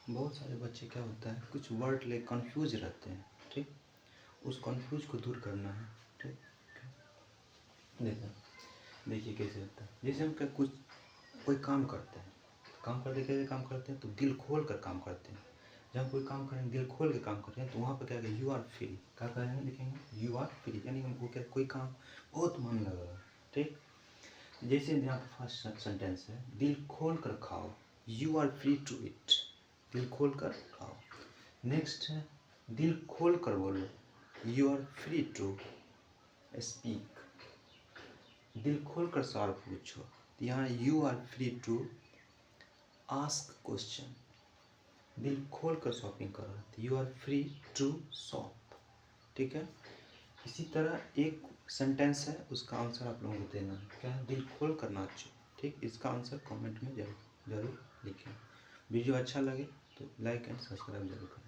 बहुत सारे बच्चे क्या होता है कुछ वर्ड ले कंफ्यूज रहते हैं, ठीक। उस कंफ्यूज को दूर करना है, ठीक। देखिए कैसे होता है, जैसे हम कुछ कोई काम करते हैं, काम करते कैसे काम करते हैं, तो दिल खोल कर काम करते हैं। जब हम कोई काम करेंगे दिल खोल के काम करते हैं तो वहाँ पर क्या कहेंगे, यू आर फ्री। क्या करेंगे, लिखेंगे यू आर फ्री, यानी हमको क्या कोई काम बहुत मन लग रहा है, ठीक। जैसे यहाँ पर फर्स्ट सेंटेंस है, दिल खोल कर खाओ, you are free to eat, दिल खोल कर खाओ। नेक्स्ट है, दिल खोल कर बोलो, you are free to speak, दिल खोल कर सवाल पूछो, यहाँ you are free to ask question, दिल खोल कर शॉपिंग करो, you are free to shop, ठीक है। इसी तरह एक सेंटेंस है, उसका आंसर आप लोगों को देना है, क्या है, दिल खोल कर नाचो, ठीक। इसका आंसर कमेंट में जरूर लिखें। वीडियो अच्छा लगे तो लाइक एंड सब्सक्राइब जरूर करें।